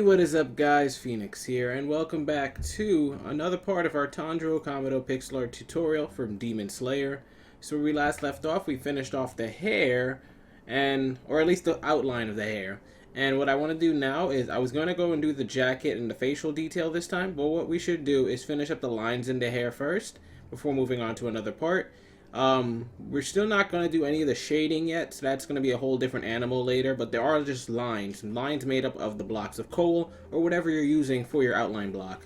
what is up, guys? Phoenix here, and welcome back to another part of our Tanjiro Kamado pixel art tutorial from Demon Slayer. So where we last left off, we finished off the hair, or at least the outline of the hair. And what I want to do now is, I was going to go and do the jacket and the facial detail this time, but what we should do is finish up the lines in the hair first, before moving on to another part. We're still not going to do any of the shading yet, so that's going to be a whole different animal later, but there are just lines made up of the blocks of coal, or whatever you're using for your outline block.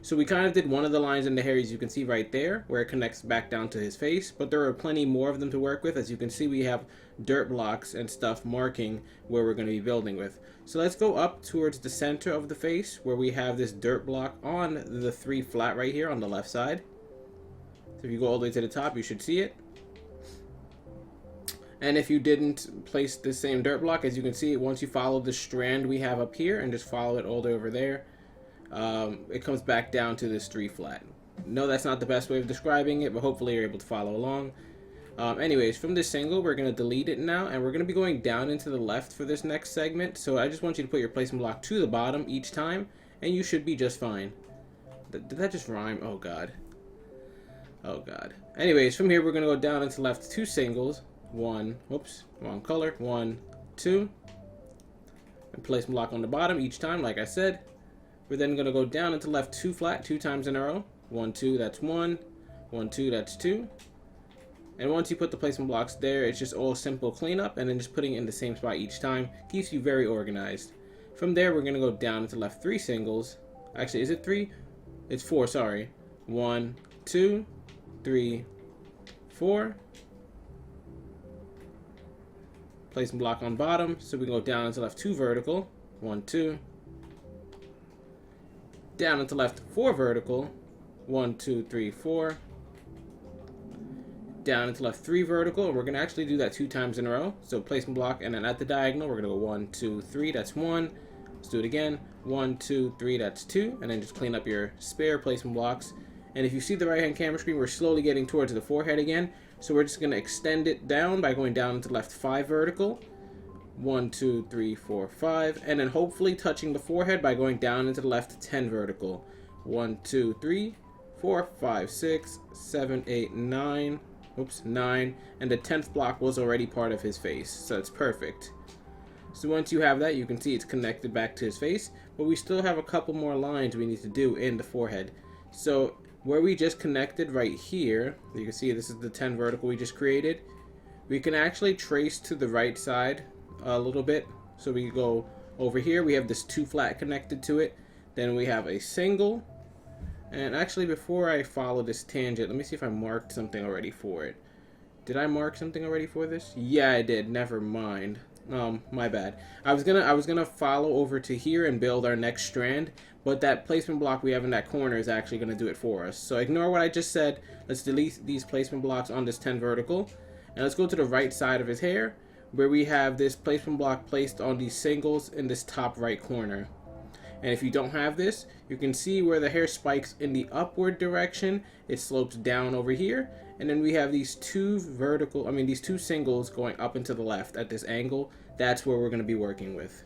So we kind of did one of the lines in the hair, as you can see right there, where it connects back down to his face, but there are plenty more of them to work with. As you can see, we have dirt blocks and stuff marking where we're going to be building with. So let's go up towards the center of the face, where we have this dirt block on the 3 flat right here on the left side. So if you go all the way to the top, you should see it. And if you didn't place the same dirt block, as you can see, once you follow the strand we have up here and just follow it all the way over there, it comes back down to this 3 flat. No, that's not the best way of describing it, but hopefully you're able to follow along. Anyways, from this single, we're going to delete it now, and we're going to be going down into the left for this next segment. So I just want you to put your placement block to the bottom each time, and you should be just fine. Did that just rhyme? Oh, God. Oh, God. Anyways, from here, we're going to go down into left 2 singles. One, whoops, wrong color. 1, 2. And place block on the bottom each time, like I said. We're then going to go down into left 2 flat 2 times in a row. 1, 2, that's 1. 1, 2, that's 2. And once you put the placement blocks there, it's just all simple cleanup, and then just putting it in the same spot each time keeps you very organized. From there, we're going to go down into left 3 singles. Actually, is it 3? It's 4, sorry. 1, 2, 3, 4. Placement block on bottom, so we go down into left 2 vertical. 1, 2. Down into left 4 vertical. 1, 2, 3, 4. Down into left 3 vertical, and we're going to actually do that 2 times in a row. So placement block, and then at the diagonal, we're going to go 1, 2, 3, that's 1. Let's do it again. 1, 2, 3, that's 2. And then just clean up your spare placement blocks. And if you see the right-hand camera screen, we're slowly getting towards the forehead again. So we're just going to extend it down by going down into left 5 vertical. 1, 2, 3, 4, 5. And then hopefully touching the forehead by going down into the left 10 vertical. 1, 2, 3, 4, 5, 6, 7, 8, 9. Oops, 9. And the 10th block was already part of his face. So it's perfect. So once you have that, you can see it's connected back to his face. But we still have a couple more lines we need to do in the forehead. So where we just connected right here, you can see this is the 10 vertical we just created. We can actually trace to the right side a little bit. So we go over here, we have this 2 flat connected to it. Then we have a single. And actually, before I follow this tangent, let me see if I marked something already for it. Did I mark something already for this? Yeah, I did. Never mind. My bad. I was gonna follow over to here and build our next strand, but that placement block we have in that corner is actually gonna do it for us. So ignore what I just said. Let's delete these placement blocks on this 10 vertical, and let's go to the right side of his hair, where we have this placement block placed on these singles in this top right corner. And if you don't have this, you can see where the hair spikes in the upward direction. It slopes down over here. And then we have these 2 singles going up and to the left at this angle. That's where we're going to be working with.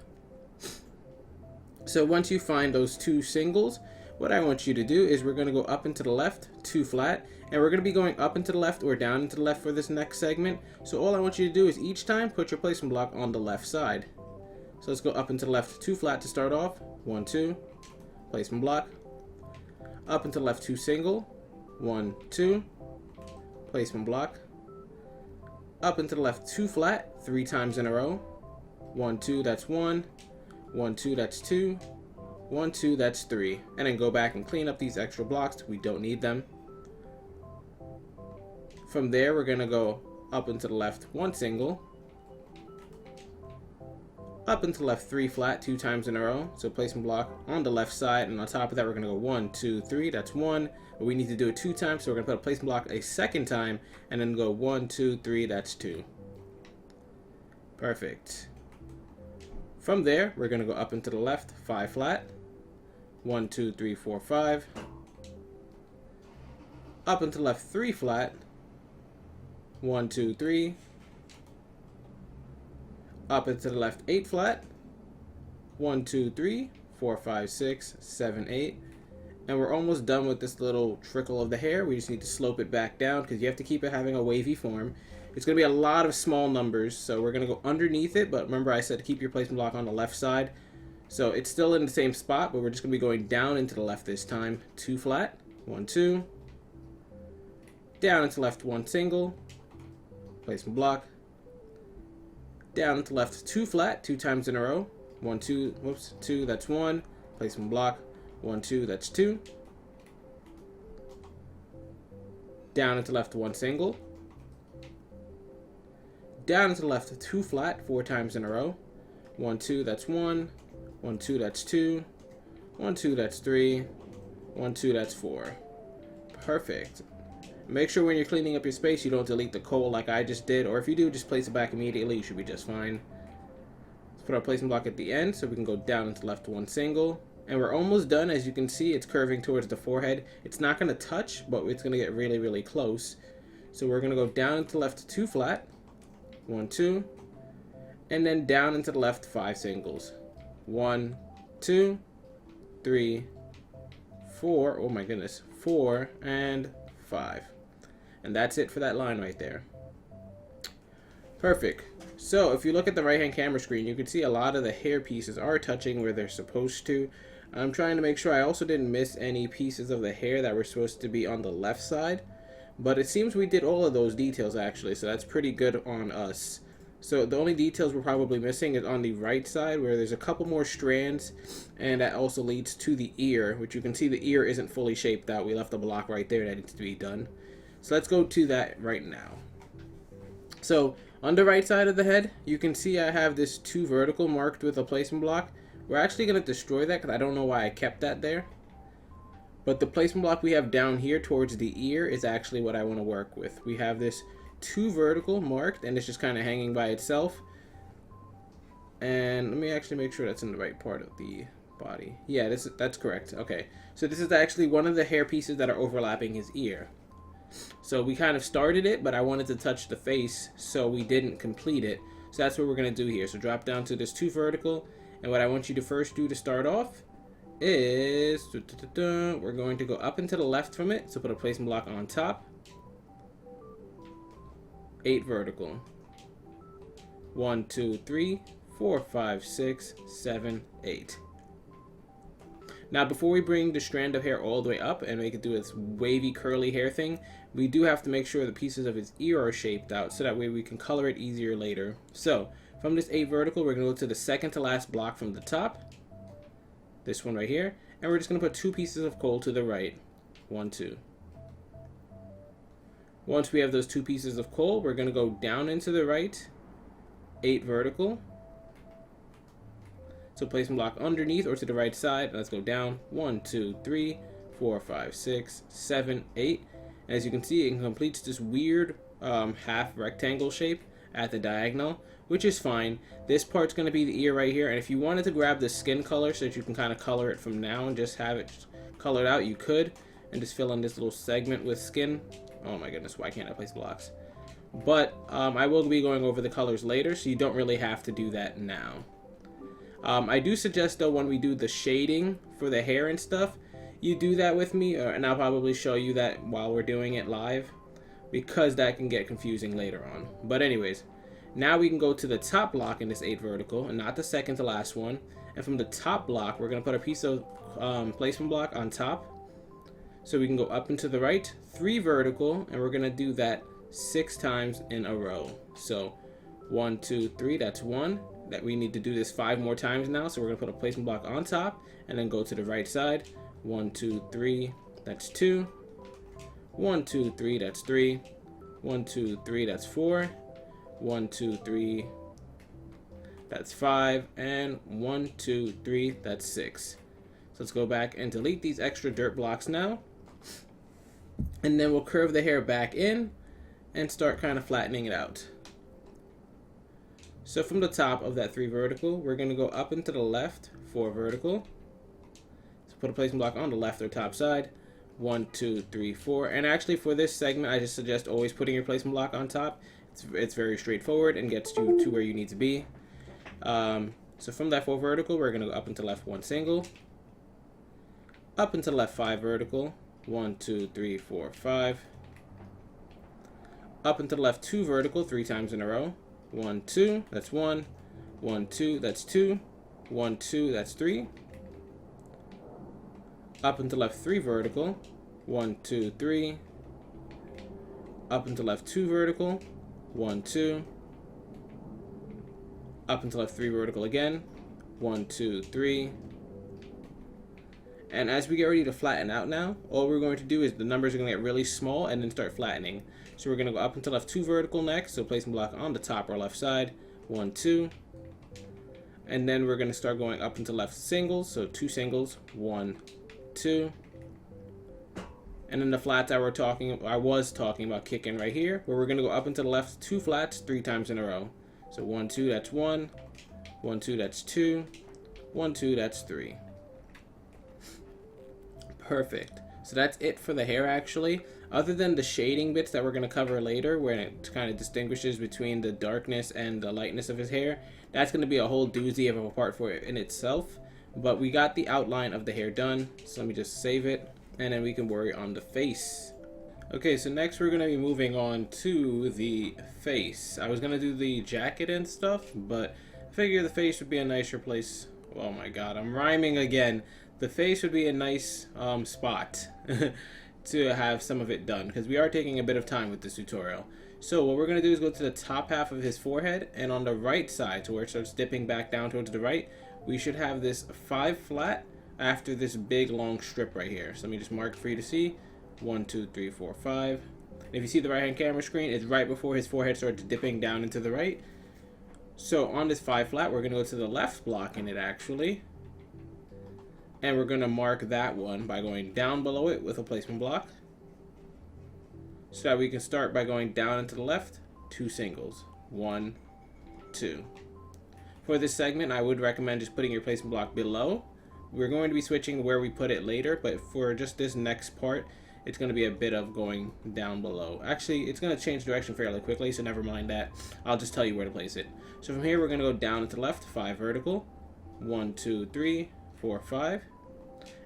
So once you find those 2 singles, what I want you to do is we're going to go up and to the left, 2 flat. And we're going to be going up and to the left or down and to the left for this next segment. So all I want you to do is each time put your placement block on the left side. So let's go up and to the left 2 flat to start off. 1, 2. Placement block. Up and to the left 2 single. 1, 2. Placement block. Up and to the left 2 flat 3 times in a row. 1, 2, that's 1. 1, 2, that's 2. 1, 2, that's 3. And then go back and clean up these extra blocks. We don't need them. From there, we're going to go up and to the left 1 single. Up and to the left 3 flat 2 times in a row. So placement block on the left side, and on top of that we're going to go 1, 2, 3, that's 1. But we need to do it 2 times, so we're going to put a placement block a second time and then go 1, 2, 3, that's 2. Perfect. From there we're going to go up and to the left 5 flat. 1, 2, 3, 4, 5. Up and to the left 3 flat. 1, 2, 3. Up and to the left 8 flat. 1, 2, 3, 4, 5, 6, 7, 8. And we're almost done with this little trickle of the hair. We just need to slope it back down because you have to keep it having a wavy form. It's going to be a lot of small numbers, so we're going to go underneath it. But remember I said to keep your placement block on the left side. So it's still in the same spot, but we're just going to be going down into the left this time. 2 flat, 1, 2. Down into left, 1 single. Placement block. Down into left, 2 flat, 2 times in a row. 1, 2, whoops, 2, that's 1. Placement block. 1, 2, that's 2. Down into left, 1 single. Down into left, 2 flat, 4 times in a row. 1, 2, that's 1. 1, 2, that's 2. 1, 2, that's 3. 1, 2, that's 4. Perfect. Make sure when you're cleaning up your space you don't delete the coal like I just did, or if you do, just place it back immediately. You should be just fine. Let's put our placement block at the end so we can go down into left, 1 single. And we're almost done. As you can see, it's curving towards the forehead. It's not going to touch, but it's going to get really, really close. So we're going to go down into left, 2 flat. 1, 2. And then down into the left, 5 singles. 1, 2, 3, 4. Oh my goodness. 4 and 5. And that's it for that line right there. Perfect. So if you look at the right hand camera screen, you can see a lot of the hair pieces are touching where they're supposed to. I'm trying to make sure I also didn't miss any pieces of the hair that were supposed to be on the left side. But it seems we did all of those details actually, so that's pretty good on us. So the only details we're probably missing is on the right side where there's a couple more strands, and that also leads to the ear, which you can see the ear isn't fully shaped out. We left a block right there that needs to be done. So let's go to that right now. So on the right side of the head, you can see I have this 2 vertical marked with a placement block. We're actually going to destroy that because I don't know why I kept that there. But the placement block we have down here towards the ear is actually what I want to work with. We have this 2 vertical marked, and it's just kind of hanging by itself. And let me actually make sure that's in the right part of the body. Yeah, that's correct. Okay, so this is actually one of the hair pieces that are overlapping his ear. So we kind of started it, but I wanted to touch the face, so we didn't complete it. So that's what we're going to do here. So drop down to this 2 vertical, and what I want you to first do to start off is we're going to go up and to the left from it. So put a placement block on top. 8 vertical. 1, 2, 3, 4, 5, 6, 7, 8. Now before we bring the strand of hair all the way up and make it do its wavy curly hair thing, we do have to make sure the pieces of his ear are shaped out so that way we can color it easier later. So from this 8 vertical, we're going to go to the second to last block from the top. This one right here. And we're just going to put 2 pieces of coal to the right. 1, 2. Once we have those 2 pieces of coal, we're going to go down into the right. 8 vertical. So placement block underneath or to the right side. Let's go down. 1, 2, 3, 4, 5, 6, 7, 8. And as you can see, it completes this weird half rectangle shape at the diagonal, which is fine. This part's going to be the ear right here, and if you wanted to grab the skin color so that you can kind of color it from now and just have it colored out, you could, and just fill in this little segment with skin. Oh my goodness, why can't I place blocks? But I will be going over the colors later, so you don't really have to do that now. I do suggest though, when we do the shading for the hair and stuff, you do that with me, and I'll probably show you that while we're doing it live, because that can get confusing later on. But anyways, now we can go to the top block in this 8 vertical, and not the second to last one. And from the top block, we're going to put a piece of placement block on top. So we can go up and to the right, 3 vertical, and we're going to do that 6 times in a row. So 1, 2, 3, that's 1. That we need to do this 5 more times now. So we're going to put a placement block on top, and then go to the right side. 1, 2, 3, that's 2. 1, 2, 3, that's 3. 1, 2, 3, that's 4. 1, 2, 3, that's 5. And 1, 2, 3, that's 6. So let's go back and delete these extra dirt blocks now. And then we'll curve the hair back in and start kind of flattening it out. So from the top of that 3 vertical, we're going to go up and to the left, 4 vertical. So put a placement block on the left or top side. 1, 2, 3, 4. And actually for this segment, I just suggest always putting your placement block on top. It's very straightforward and gets you to where you need to be. So from that 4 vertical, we're going to go up and to left 1 single, up and to left 5 vertical, 1, 2, 3, 4, 5, up and to the left 2 vertical 3 times in a row, 1, 2, that's 1, 1, 2, that's 2, 1, 2, that's 3, up and to left 3 vertical, 1, 2, 3, up and to left 2 vertical, 1, 2, up and to left 3 vertical again, 1, 2, 3. And as we get ready to flatten out now, all we're going to do is the numbers are going to get really small and then start flattening. So we're going to go up and to left 2 vertical next, so placing block on the top or left side, 1, 2. And then we're going to start going up and to left singles, so 2 singles, 1, 2. And then the flats I was talking about kicking right here, where we're going to go up and to the left 2 flats 3 times in a row. So 1, 2, that's 1, 1, 2, that's 2, 1, 2, that's 3. Perfect. So that's it for the hair actually. Other than the shading bits that we're going to cover later, where it kind of distinguishes between the darkness and the lightness of his hair, that's going to be a whole doozy of a part for it in itself. But we got the outline of the hair done, so let me just save it, and then we can worry on the face. Okay, so next we're going to be moving on to the face. I was going to do the jacket and stuff, but I figure the face would be a nicer place. Oh my god, I'm rhyming again. The face would be a nice spot to have some of it done, because we are taking a bit of time with this tutorial. So what we're going to do is go to the top half of his forehead, and on the right side, to where it starts dipping back down towards the right, we should have this 5 flat after this big long strip right here. So let me just mark it for you to see. 1, 2, 3, 4, 5. And if you see the right hand camera screen, it's right before his forehead starts dipping down into the right. So on this 5 flat, we're going to go to the left block in it actually. And we're going to mark that one by going down below it with a placement block. So that we can start by going down into the left, 2 singles. 1, 2. For this segment, I would recommend just putting your placement block below. We're going to be switching where we put it later, but for just this next part, it's going to be a bit of going down below. Actually, it's going to change direction fairly quickly, so never mind that. I'll just tell you where to place it. So from here, we're going to go down into the left, 5 vertical. 1, 2, 3, 4, 5.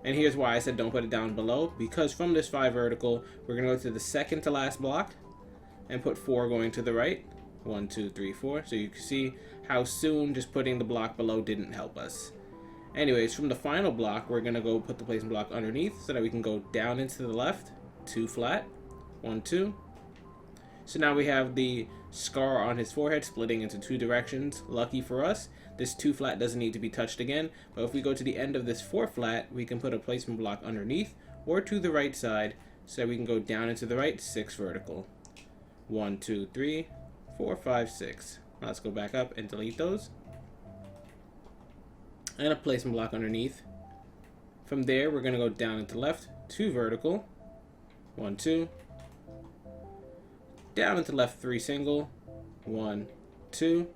And here's why I said don't put it down below, because from this 5 vertical, we're going to go to the second to last block and put 4 going to the right. 1, 2, 3, 4. So you can see how soon just putting the block below didn't help us. Anyways, from the final block, we're going to go put the placement block underneath so that we can go down into the left, 2 flat, 1, 2. So now we have the scar on his forehead splitting into 2 directions. Lucky for us, this 2 flat doesn't need to be touched again, but if we go to the end of this 4 flat, we can put a placement block underneath or to the right side so that we can go down into the right, 6 vertical. 1, 2, 3, 4, 5, 6. Now let's go back up and delete those. And a placement block underneath. From there, we're going to go down into left, 2 vertical, 1, 2. Down into left, 3 single, 1, 2,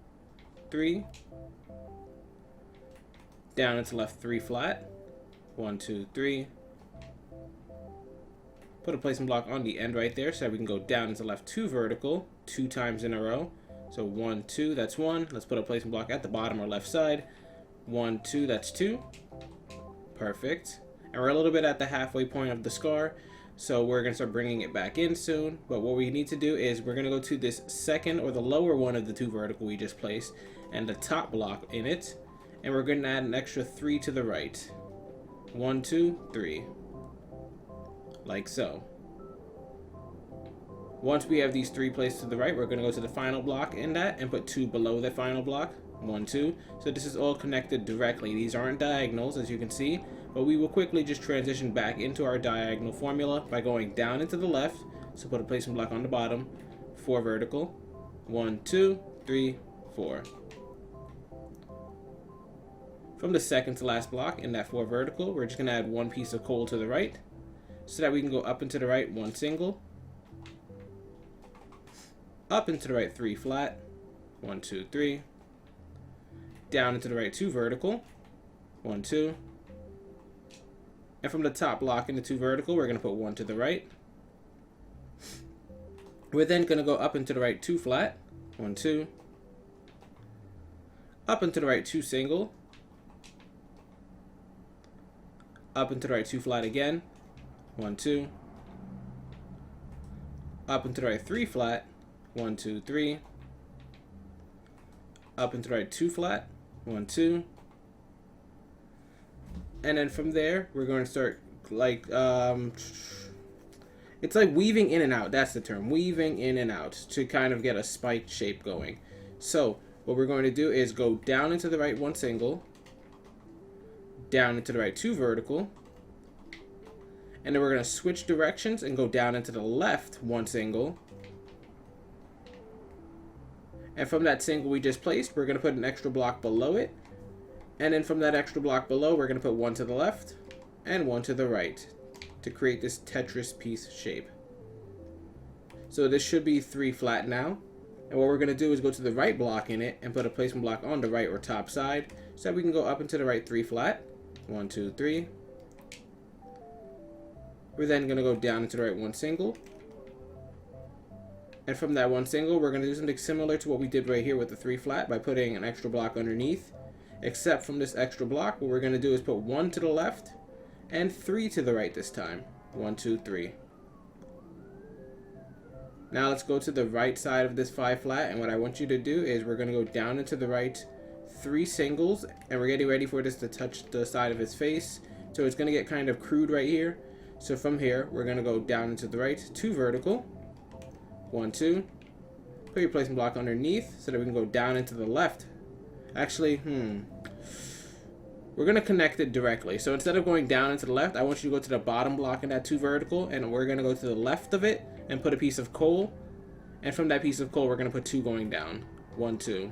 3. Down into left, 3 flat, 1, 2, 3. Put a placement block on the end right there so that we can go down into left, 2 vertical, 2 times in a row. So 1, 2, that's 1. Let's put a placement block at the bottom or left side. 1, 2, that's 2. Perfect. And we're a little bit at the halfway point of the scar, so we're going to start bringing it back in soon. But what we need to do is we're going to go to this second or the lower one of the 2 vertical we just placed and the top block in it, and we're going to add an extra 3 to the right. 1, 2, 3. Like so. Once we have these 3 placed to the right, we're going to go to the final block in that and put 2 below the final block. 1, 2. So this is all connected directly. These aren't diagonals, as you can see, but we will quickly just transition back into our diagonal formula by going down into the left. So put a placement block on the bottom, 4 vertical. 1, 2, 3, 4. From the second to last block in that 4 vertical, we're just going to add 1 piece of coal to the right so that we can go up and to the right, 1 single. Up and to the right, 3 flat. 1, 2, 3. Down into the right, 2 vertical. 1, 2. And from the top block in the 2 vertical, we're going to put 1 to the right. We're then going to go up into the right, 2 flat. 1, 2. up and to the right 2 single, up and to the right 2 flat again, 1 2, up and to the right 3 flat, 1 2 3, up and to the right 2 flat, 1 2, and then from there we're going to start like it's like weaving in and out. That's the term, weaving in and out, to kind of get a spiked shape going. So what we're going to do is go down into the right 1 single, down into the right 2 vertical, and then we're going to switch directions and go down into the left 1 single. And from that single we just placed, we're going to put an extra block below it. And then from that extra block below, we're going to put 1 to the left and 1 to the right to create this Tetris piece shape. So this should be 3 flat now. And what we're going to do is go to the right block in it and put a placement block on the right or top side so that we can go up into the right 3 flat. 1 2 3. We're then going to go down into the right 1 single. And from that 1 single, we're going to do something similar to what we did right here with the 3 flat by putting an extra block underneath. Except from this extra block, what we're going to do is put 1 to the left and 3 to the right this time. 1 2 3. Now let's go to the right side of this 5 flat, and what I want you to do is we're going to go down into the right 3 singles, and we're getting ready for this to touch the side of his face. So it's going to get kind of crude right here. So from here, we're going to go down into the right 2 vertical. 1 2. Put your placement block underneath so that we can go down into the left. Actually, we're going to connect it directly. So instead of going down into the left, I want you to go to the bottom block in that 2 vertical, and we're going to go to the left of it and put a piece of coal. And from that piece of coal, we're going to put 2 going down. 1 2.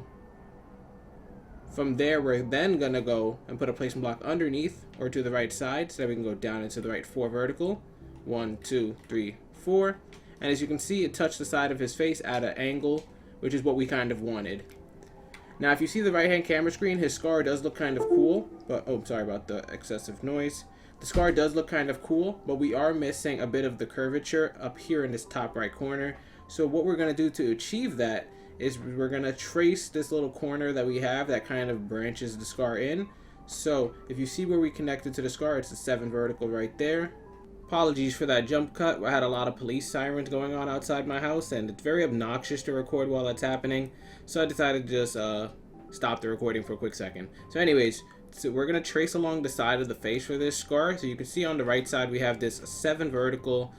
From there, we're then going to go and put a placement block underneath or to the right side so that we can go down into the right 4 vertical. 1 2 3 4. And as you can see, it touched the side of his face at an angle, which is what we kind of wanted. Now, if you see the right-hand camera screen, his scar does look kind of cool. But, oh, sorry about the excessive noise. The scar does look kind of cool, but we are missing a bit of the curvature up here in this top right corner. So what we're going to do to achieve that is we're going to trace this little corner that we have that kind of branches the scar in. So if you see where we connected to the scar, it's the 7 vertical right there. Apologies for that jump cut. I had a lot of police sirens going on outside my house, and it's very obnoxious to record while that's happening. So I decided to just stop the recording for a quick second. So anyways, so we're going to trace along the side of the face for this scar. So you can see on the right side we have this 7 vertical,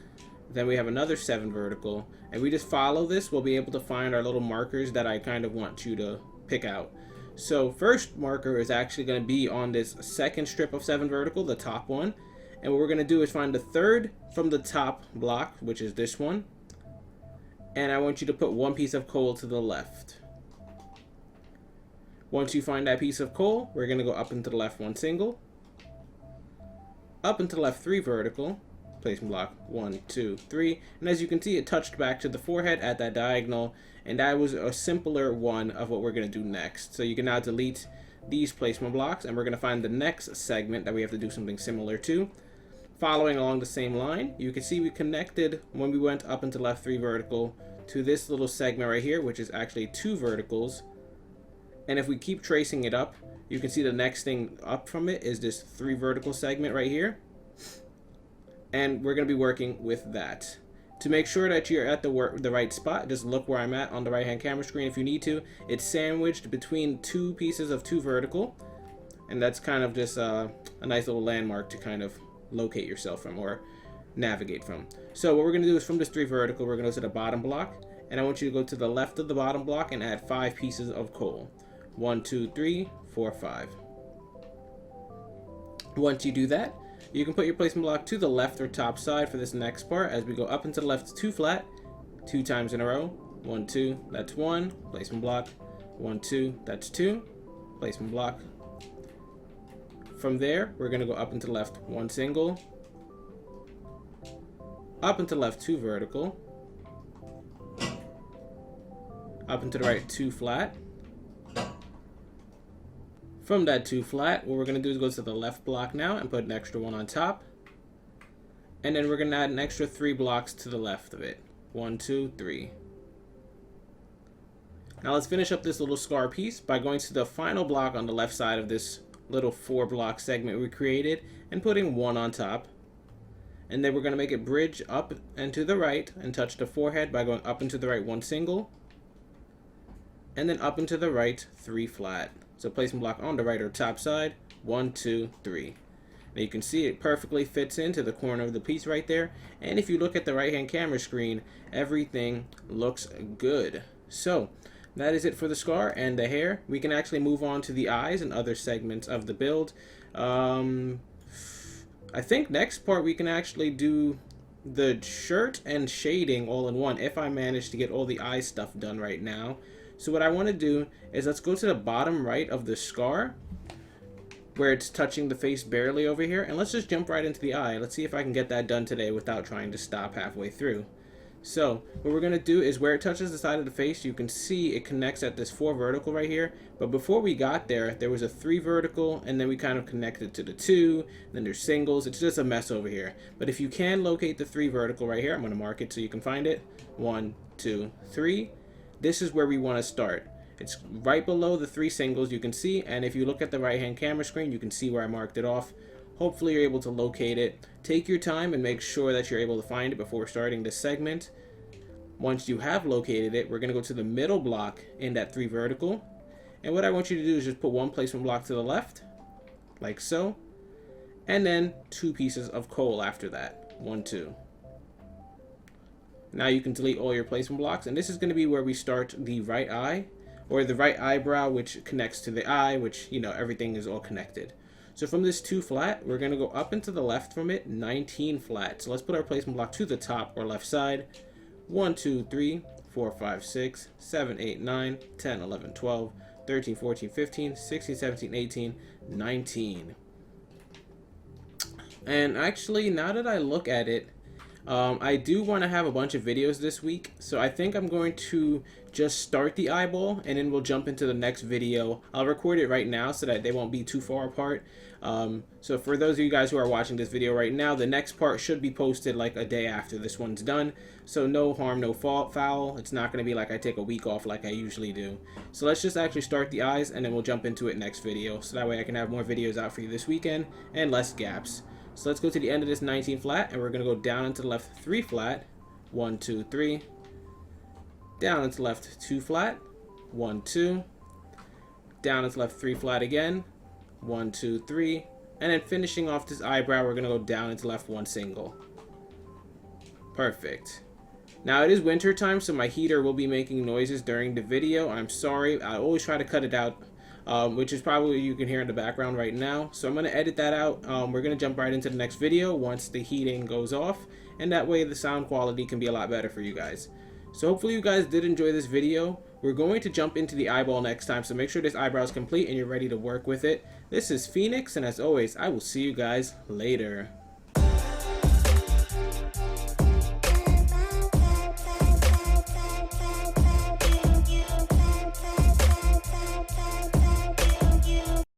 then we have another 7 vertical, and we just follow this. We'll be able to find our little markers that I kind of want you to pick out. So first marker is actually going to be on this second strip of 7 vertical, the top one. And what we're going to do is find the 3rd from the top block, which is this one. And I want you to put 1 piece of coal to the left. Once you find that piece of coal, we're going to go up into the left 1 single. Up into the left 3 vertical. Placement block 1 2 3. And as you can see, it touched back to the forehead at that diagonal. And that was a simpler one of what we're going to do next. So you can now delete these placement blocks, and we're going to find the next segment that we have to do something similar to. Following along the same line, you can see we connected when we went up into left 3 vertical to this little segment right here, which is actually 2 verticals. And if we keep tracing it up, you can see the next thing up from it is this 3 vertical segment right here. And we're going to be working with that. To make sure that you're at the right spot, just look where I'm at on the right hand camera screen if you need to. It's sandwiched between 2 pieces of 2 vertical. And that's kind of just a nice little landmark to kind of locate yourself from or navigate from. So what we're going to do is from this 3 vertical, we're going to go to the bottom block, and I want you to go to the left of the bottom block and add 5 pieces of coal. 1 2 3 4 5. Once you do that, you can put your placement block to the left or top side for this next part as we go up into the left 2 flat 2 times in a row. 1 2, that's 1 placement block. 1 2, that's 2 placement block. From there, we're going to go up into the left 1 single, up into the left 2 vertical, up into the right 2 flat. From that 2 flat, what we're going to do is go to the left block now and put an extra 1 on top. And then we're going to add an extra 3 blocks to the left of it. 1 2 3. Now let's finish up this little scar piece by going to the final block on the left side of this little 4-block segment we created and putting 1 on top. And then we're going to make it bridge up and to the right and touch the forehead by going up and to the right 1 single. And then up and to the right 3 flat. So placement block on the right or top side, 1, 2, 3. Now you can see it perfectly fits into the corner of the piece right there. And if you look at the right hand camera screen, everything looks good. So that is it for the scar and the hair. We can actually move on to the eyes and other segments of the build. I think next part we can actually do the shirt and shading all in one if I manage to get all the eye stuff done right now. So what I want to do is let's go to the bottom right of the scar where it's touching the face barely over here, and let's just jump right into the eye. Let's see if I can get that done today without trying to stop halfway through. So what we're going to do is where it touches the side of the face, you can see it connects at this 4 vertical right here. But before we got there, there was a 3 vertical, and then we kind of connected to the 2, then there's singles. It's just a mess over here. But if you can locate the 3 vertical right here, I'm going to mark it so you can find it. 1, 2, 3. This is where we want to start. It's right below the 3 singles you can see, and if you look at the right hand camera screen, you can see where I marked it off. Hopefully you're able to locate it. Take your time and make sure that you're able to find it before starting this segment. Once you have located it, we're going to go to the middle block in that 3 vertical. And what I want you to do is just put 1 placement block to the left, like so. And then 2 pieces of coal after that. 1, 2. Now you can delete all your placement blocks, and this is going to be where we start the right eye, or the right eyebrow, which connects to the eye, which, you know, everything is all connected. So from this 2 flat, we're going to go up and to the left from it, 19 flat. So let's put our placement block to the top or left side. 1, 2, 3, 4, 5, 6, 7, 8, 9, 10, 11, 12, 13, 14, 15, 16, 17, 18, 19. And actually, now that I look at it, I do want to have a bunch of videos this week, so I think I'm going to just start the eyeball and then we'll jump into the next video. I'll record it right now so that they won't be too far apart. So for those of you guys who are watching this video right now, the next part should be posted like a day after this one's done. So no harm, no foul. It's not going to be like I take a week off like I usually do. So let's just actually start the eyes and then we'll jump into it next video. So that way I can have more videos out for you this weekend and less gaps. So let's go to the end of this 19 flat, and we're going to go down into the left 3 flat, 1, 2, 3, down into left 2 flat, 1, 2, down into left 3 flat again, 1, 2, 3, and then finishing off this eyebrow, we're going to go down into left 1 single. Perfect. Now it is winter time, so my heater will be making noises during the video. I'm sorry, I always try to cut it out. Which is probably what you can hear in the background right now. So I'm going to edit that out. We're going to jump right into the next video once the heating goes off, and that way the sound quality can be a lot better for you guys. So hopefully you guys did enjoy this video. We're going to jump into the eyeball next time, so make sure this eyebrow is complete and you're ready to work with it. This is Phoenix, and as always, I will see you guys later.